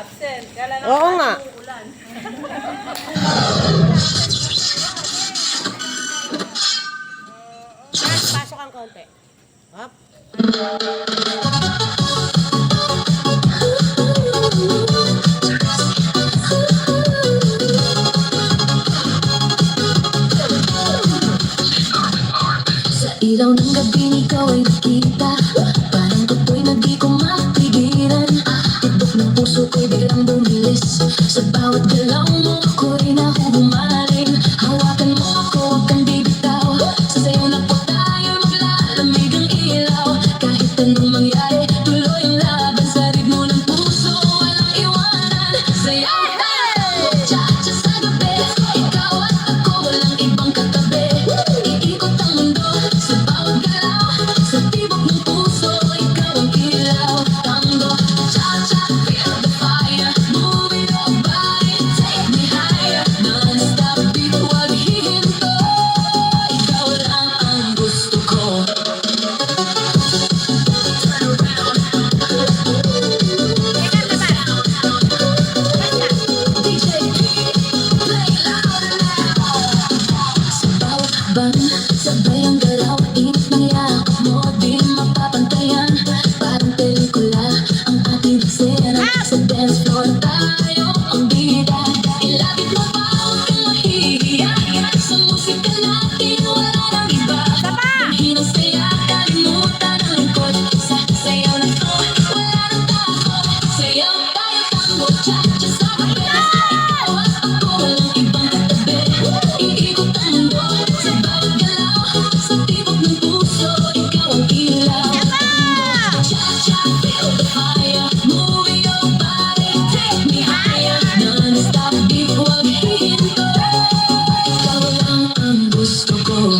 absent. Kala na Oo nga. ulan. Pasok ang konti. Hop. Sa ilaw ng gabi ikaw ay nakita. Parang ako'y nagdi ko mapigilan. Tibok ng puso ko'y biglang bumilis. Sa bawat galaw mo ako'y nahuhumaling. Hawakan mo ako, huwag kang bibitaw. Sa sayo na po tayo maglalamig ang ilaw. Kahit anong mangyari, tuloy ang laban. Sa ritmo ng puso, walang iwanan. Sayaw tayo, cha-cha sa gabi. Ikaw at ako, walang ibang katabi. Iikot ang mundo sa bawat galaw. Sa tibok ng puso, ikaw ang ilaw. Tango, cha-cha, feel the fire. Moving your body, take me higher. Non-stop beat, huwag hihinto. Ikaw lang ang gusto ko. Turn around. DJ P, play louder now. Sa bawat hakbang, sabay ang galaw. Init ng yakap mo, di mapapantayan. Parang pelikula ang ating eksena. Sa dance floor tayo ang bida. Ilapit mo pa, huwag kang mahihiya. Sa musika natin, wala nang iba. Ang hinang saya, kalimutan ang lungkot. Sa sayaw na to, wala nang takot. Sayaw tayo, tango, cha-cha sa gabi. Ikaw at ako, walang ibang katabi. Iikot ang mundo sa bawat galaw. Sa tibok ng puso, ikaw ang ilaw. Cha-cha, feel the fire. Moving your body, take me higher. Non-stop beat, huwag hihinto. Ikaw lang ang gusto ko.